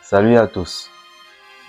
Salut à tous,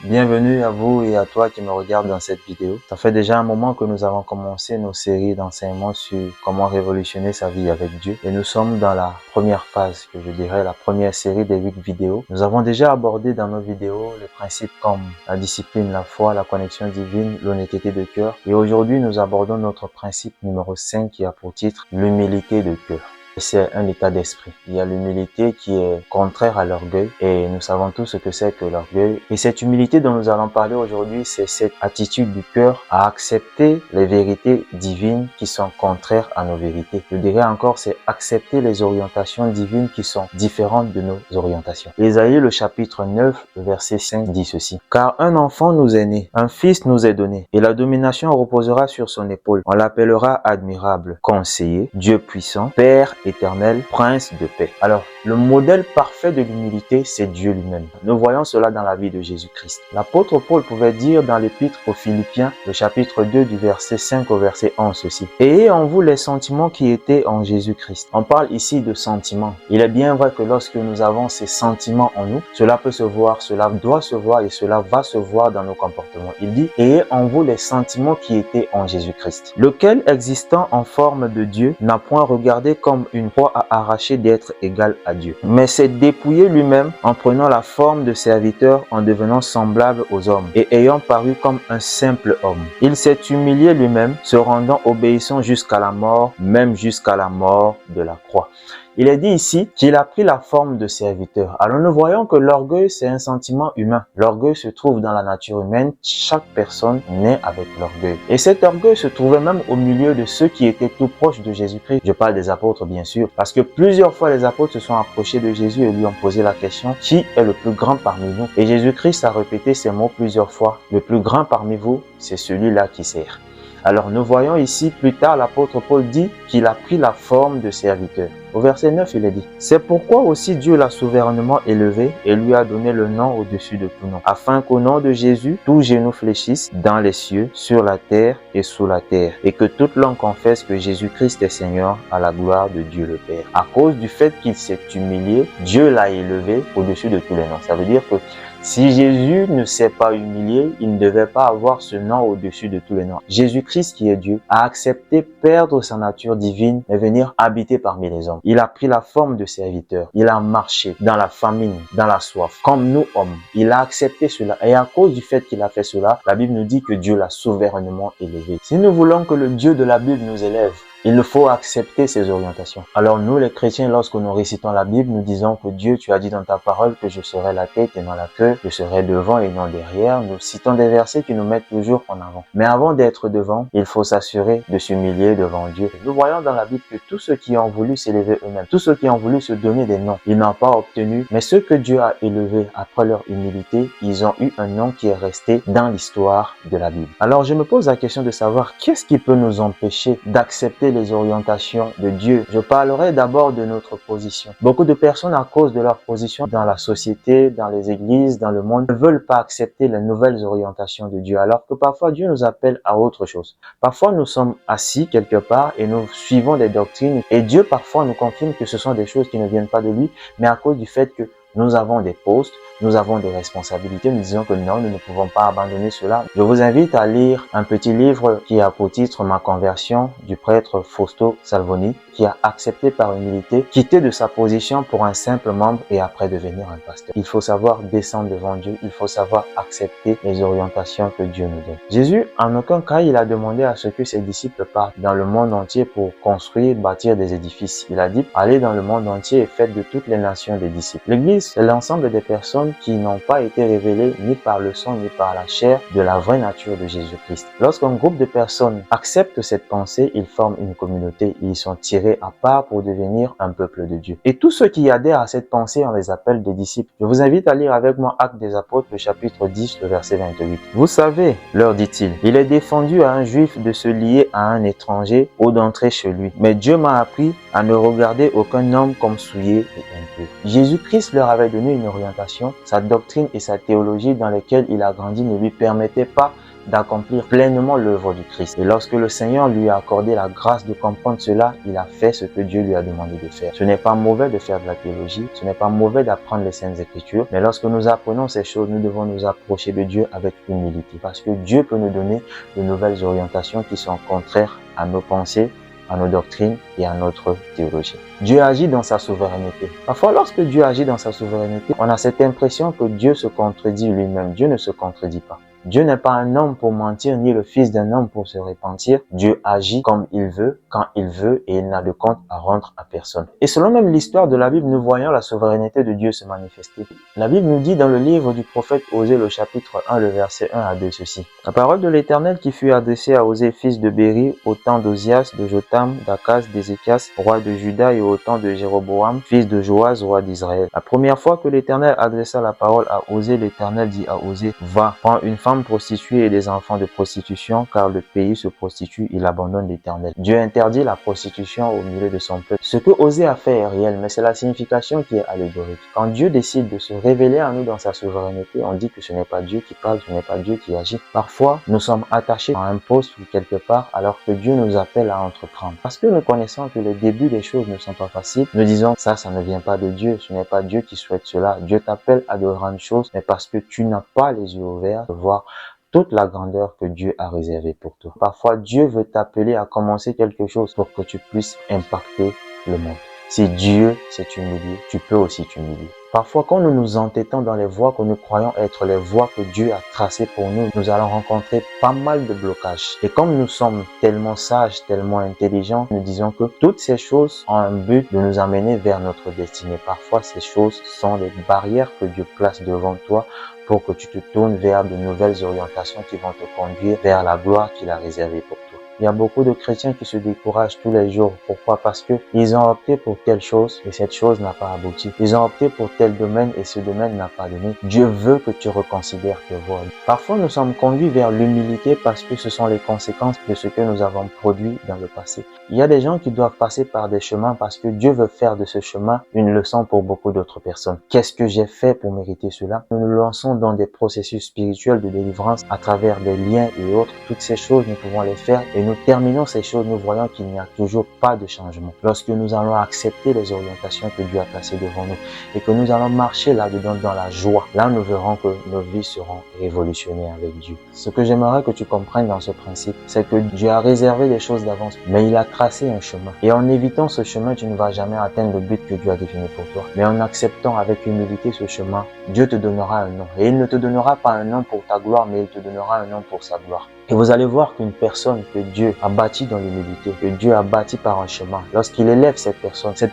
bienvenue à vous et à toi qui me regarde dans cette vidéo. Ça fait déjà un moment que nous avons commencé nos séries d'enseignements sur comment révolutionner sa vie avec Dieu. Et nous sommes dans la première phase, que je dirais la première série des 8 vidéos. Nous avons déjà abordé dans nos vidéos les principes comme la discipline, la foi, la connexion divine, l'honnêteté de cœur. Et aujourd'hui, nous abordons notre principe numéro 5 qui a pour titre l'humilité de cœur. C'est un état d'esprit. Il y a l'humilité qui est contraire à l'orgueil et nous savons tous ce que c'est que l'orgueil. Et cette humilité dont nous allons parler aujourd'hui, c'est cette attitude du cœur à accepter les vérités divines qui sont contraires à nos vérités. Je dirais encore, c'est accepter les orientations divines qui sont différentes de nos orientations. Ésaïe, le chapitre 9, le verset 5 dit ceci. « Car un enfant nous est né, un fils nous est donné, et la domination reposera sur son épaule. On l'appellera admirable, conseiller, Dieu puissant, Père éternel, prince de paix. » Alors, le modèle parfait de l'humilité, c'est Dieu lui-même. Nous voyons cela dans la vie de Jésus-Christ. L'apôtre Paul pouvait dire dans l'épître aux Philippiens, le chapitre 2 du verset 5 au verset 11 ceci. « Ayez en vous les sentiments qui étaient en Jésus-Christ. » On parle ici de sentiments. Il est bien vrai que lorsque nous avons ces sentiments en nous, cela peut se voir, cela doit se voir et cela va se voir dans nos comportements. Il dit « Ayez en vous les sentiments qui étaient en Jésus-Christ. » Lequel, existant en forme de Dieu, n'a point regardé comme une proie à arracher d'être égal à Dieu, mais s'est dépouillé lui-même en prenant la forme de serviteur, en devenant semblable aux hommes et ayant paru comme un simple homme. Il s'est humilié lui-même, se rendant obéissant jusqu'à la mort, même jusqu'à la mort de la croix. Il est dit ici qu'il a pris la forme de serviteur. Alors nous voyons que l'orgueil, c'est un sentiment humain. L'orgueil se trouve dans la nature humaine. Chaque personne naît avec l'orgueil. Et cet orgueil se trouvait même au milieu de ceux qui étaient tout proches de Jésus-Christ. Je parle des apôtres, bien sûr, parce que plusieurs fois les apôtres se sont approchés de Jésus et lui ont posé la question, qui est le plus grand parmi nous? Et Jésus-Christ a répété ces mots plusieurs fois. Le plus grand parmi vous, c'est celui-là qui sert. Alors nous voyons ici, plus tard, l'apôtre Paul dit qu'il a pris la forme de serviteur. Au verset 9, il est dit « C'est pourquoi aussi Dieu l'a souverainement élevé et lui a donné le nom au-dessus de tout nom, afin qu'au nom de Jésus, tout genou fléchisse dans les cieux, sur la terre et sous la terre, et que toute langue confesse que Jésus-Christ est Seigneur à la gloire de Dieu le Père. » À cause du fait qu'il s'est humilié, Dieu l'a élevé au-dessus de tous les noms. Ça veut dire que si Jésus ne s'est pas humilié, il ne devait pas avoir ce nom au-dessus de tous les noms. Jésus-Christ, qui est Dieu, a accepté perdre sa nature divine et venir habiter parmi les hommes. Il a pris la forme de serviteur. Il a marché dans la famine, dans la soif, comme nous hommes. Il a accepté cela. Et à cause du fait qu'il a fait cela, la Bible nous dit que Dieu l'a souverainement élevé. Si nous voulons que le Dieu de la Bible nous élève, il faut accepter ses orientations. Alors nous les chrétiens, lorsque nous récitons la Bible, nous disons que Dieu, tu as dit dans ta parole que je serai la tête et non la queue, je serai devant et non derrière. Nous citons des versets qui nous mettent toujours en avant. Mais avant d'être devant, il faut s'assurer de s'humilier devant Dieu. Nous voyons dans la Bible que tous ceux qui ont voulu s'élever eux-mêmes, tous ceux qui ont voulu se donner des noms, ils n'ont pas obtenu. Mais ceux que Dieu a élevés après leur humilité, ils ont eu un nom qui est resté dans l'histoire de la Bible. Alors je me pose la question de savoir qu'est-ce qui peut nous empêcher d'accepter les orientations de Dieu. Je parlerai d'abord de notre position. Beaucoup de personnes, à cause de leur position dans la société, dans les églises, dans le monde, ne veulent pas accepter les nouvelles orientations de Dieu, alors que parfois Dieu nous appelle à autre chose. Parfois nous sommes assis quelque part et nous suivons des doctrines et Dieu parfois nous confirme que ce sont des choses qui ne viennent pas de lui, mais à cause du fait que nous avons des postes, nous avons des responsabilités, nous disons que non, nous ne pouvons pas abandonner cela. Je vous invite à lire un petit livre qui a pour titre « Ma conversion » du prêtre Fausto Salvoni, qui a accepté par humilité quitter de sa position pour un simple membre et après devenir un pasteur. Il faut savoir descendre devant Dieu, il faut savoir accepter les orientations que Dieu nous donne. Jésus, en aucun cas, il a demandé à ce que ses disciples partent dans le monde entier pour construire, bâtir des édifices. Il a dit « Allez dans le monde entier et faites de toutes les nations des disciples ». L'Église, c'est l'ensemble des personnes qui n'ont pas été révélées ni par le sang ni par la chair de la vraie nature de Jésus-Christ. Lorsqu'un groupe de personnes accepte cette pensée, ils forment une communauté et ils sont tirés à part pour devenir un peuple de Dieu. Et tous ceux qui adhèrent à cette pensée, on les appelle des disciples. Je vous invite à lire avec moi Actes des Apôtres, le chapitre 10, le verset 28. « Vous savez, leur dit-il, il est défendu à un juif de se lier à un étranger ou d'entrer chez lui. Mais Dieu m'a appris à ne regarder aucun homme comme souillé et impur. » Jésus-Christ leur avait donné une orientation. Sa doctrine et sa théologie dans lesquelles il a grandi ne lui permettaient pas d'accomplir pleinement l'œuvre du Christ. Et lorsque le Seigneur lui a accordé la grâce de comprendre cela, il a fait ce que Dieu lui a demandé de faire. Ce n'est pas mauvais de faire de la théologie, ce n'est pas mauvais d'apprendre les Saintes Écritures, mais lorsque nous apprenons ces choses, nous devons nous approcher de Dieu avec humilité, parce que Dieu peut nous donner de nouvelles orientations qui sont contraires à nos pensées, à nos doctrines et à notre théologie. Dieu agit dans sa souveraineté. Parfois, lorsque Dieu agit dans sa souveraineté, on a cette impression que Dieu se contredit lui-même. Dieu ne se contredit pas. Dieu n'est pas un homme pour mentir, ni le fils d'un homme pour se repentir. Dieu agit comme il veut, quand il veut, et il n'a de compte à rendre à personne. Et selon même l'histoire de la Bible, nous voyons la souveraineté de Dieu se manifester. La Bible nous dit dans le livre du prophète Osée, le chapitre 1, le verset 1 à 2, ceci. La parole de l'Éternel qui fut adressée à Osée, fils de Béri, au temps d'Ozias, de Jotham, d'Akaz, d'Ézéchias, roi de Juda, et au temps de Jéroboam, fils de Joas, roi d'Israël. La première fois que l'Éternel adressa la parole à Osée, l'Éternel dit à Osée, va, prends une femme prostituée et des enfants de prostitution, car le pays se prostitue, il abandonne l'Éternel. Dieu interdit la prostitution au milieu de son peuple. Ce que Osée a fait est réel, mais c'est la signification qui est allégorique. Quand Dieu décide de se révéler à nous dans sa souveraineté, on dit que ce n'est pas Dieu qui parle, ce n'est pas Dieu qui agit. Parfois, nous sommes attachés à un poste ou quelque part, alors que Dieu nous appelle à entreprendre. Parce que nous connaissons que les débuts des choses ne sont pas faciles, nous disons, ça ne vient pas de Dieu, ce n'est pas Dieu qui souhaite cela. Dieu t'appelle à de grandes choses, mais parce que tu n'as pas les yeux ouverts de voir toute la grandeur que Dieu a réservée pour toi. Parfois, Dieu veut t'appeler à commencer quelque chose pour que tu puisses impacter le monde. Si Dieu s'est humilié, tu peux aussi t'humilier. Parfois, quand nous nous entêtons dans les voies que nous croyons être les voies que Dieu a tracées pour nous, nous allons rencontrer pas mal de blocages. Et comme nous sommes tellement sages, tellement intelligents, nous disons que toutes ces choses ont un but de nous amener vers notre destinée. Parfois, ces choses sont les barrières que Dieu place devant toi pour que tu te tournes vers de nouvelles orientations qui vont te conduire vers la gloire qu'il a réservée pour toi. Il y a beaucoup de chrétiens qui se découragent tous les jours. Pourquoi? Parce que ils ont opté pour telle chose et cette chose n'a pas abouti. Ils ont opté pour tel domaine et ce domaine n'a pas donné. Dieu veut que tu reconsidères tes voies. Parfois, nous sommes conduits vers l'humilité parce que ce sont les conséquences de ce que nous avons produit dans le passé. Il y a des gens qui doivent passer par des chemins parce que Dieu veut faire de ce chemin une leçon pour beaucoup d'autres personnes. Qu'est-ce que j'ai fait pour mériter cela? Nous nous lançons dans des processus spirituels de délivrance à travers des liens et autres. Toutes ces choses, nous pouvons les faire et nous terminons ces choses, nous voyons qu'il n'y a toujours pas de changement. Lorsque nous allons accepter les orientations que Dieu a placées devant nous et que nous allons marcher là-dedans dans la joie, là nous verrons que nos vies seront révolutionnées avec Dieu. Ce que j'aimerais que tu comprennes dans ce principe, c'est que Dieu a réservé des choses d'avance, mais il a tracé un chemin. Et en évitant ce chemin, tu ne vas jamais atteindre le but que Dieu a défini pour toi. Mais en acceptant avec humilité ce chemin, Dieu te donnera un nom. Et il ne te donnera pas un nom pour ta gloire, mais il te donnera un nom pour sa gloire. Et vous allez voir qu'une personne que Dieu a bâtie dans l'humilité, que Dieu a bâtie par un chemin, lorsqu'il élève cette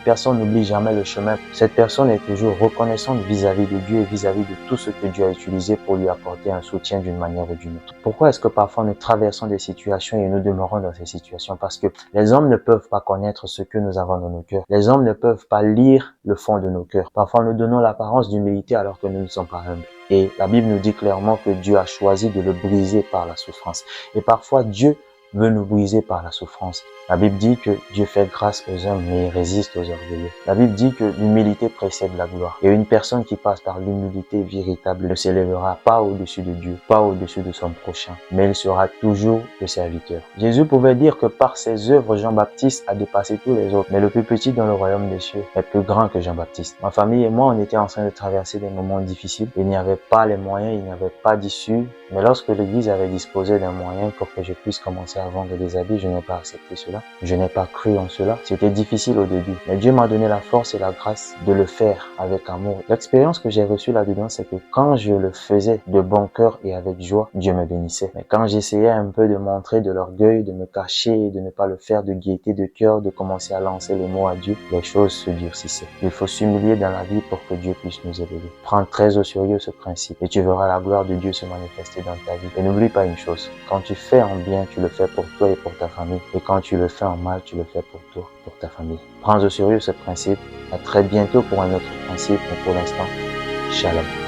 personne n'oublie jamais le chemin. Cette personne est toujours reconnaissante vis-à-vis de Dieu et vis-à-vis de tout ce que Dieu a utilisé pour lui apporter un soutien d'une manière ou d'une autre. Pourquoi est-ce que parfois nous traversons des situations et nous demeurons dans ces situations? Parce que les hommes ne peuvent pas connaître ce que nous avons dans nos cœurs. Les hommes ne peuvent pas lire le fond de nos cœurs. Parfois nous donnons l'apparence d'humilité alors que nous ne sommes pas humbles. Et la Bible nous dit clairement que Dieu a choisi de le briser par la souffrance. Et parfois, Dieu veut nous briser par la souffrance. La Bible dit que Dieu fait grâce aux hommes, mais il résiste aux orgueilleux. La Bible dit que l'humilité précède la gloire. Et une personne qui passe par l'humilité véritable ne s'élèvera pas au-dessus de Dieu, pas au-dessus de son prochain, mais il sera toujours le serviteur. Jésus pouvait dire que par ses œuvres, Jean-Baptiste a dépassé tous les autres, mais le plus petit dans le royaume des cieux est plus grand que Jean-Baptiste. Ma famille et moi, on était en train de traverser des moments difficiles. Il n'y avait pas les moyens, il n'y avait pas d'issue. Mais lorsque l'Église avait disposé d'un moyen pour que je puisse commencer à vendre des habits, je n'ai pas accepté cela. Je n'ai pas cru en cela. C'était difficile au début. Mais Dieu m'a donné la force et la grâce de le faire avec amour. L'expérience que j'ai reçue là-dedans, c'est que quand je le faisais de bon cœur et avec joie, Dieu me bénissait. Mais quand j'essayais un peu de montrer de l'orgueil, de me cacher, de ne pas le faire de gaieté de cœur, de commencer à lancer les mots à Dieu, les choses se durcissaient. Il faut s'humilier dans la vie pour que Dieu puisse nous élever. Prends très au sérieux ce principe et tu verras la gloire de Dieu se manifester dans ta vie. Et n'oublie pas une chose, quand tu fais en bien, tu le fais pour toi et pour ta famille. Et quand tu le fais en mal, tu le fais pour toi, pour ta famille. Prends au sérieux ce principe. À très bientôt pour un autre principe, mais pour l'instant, shalom.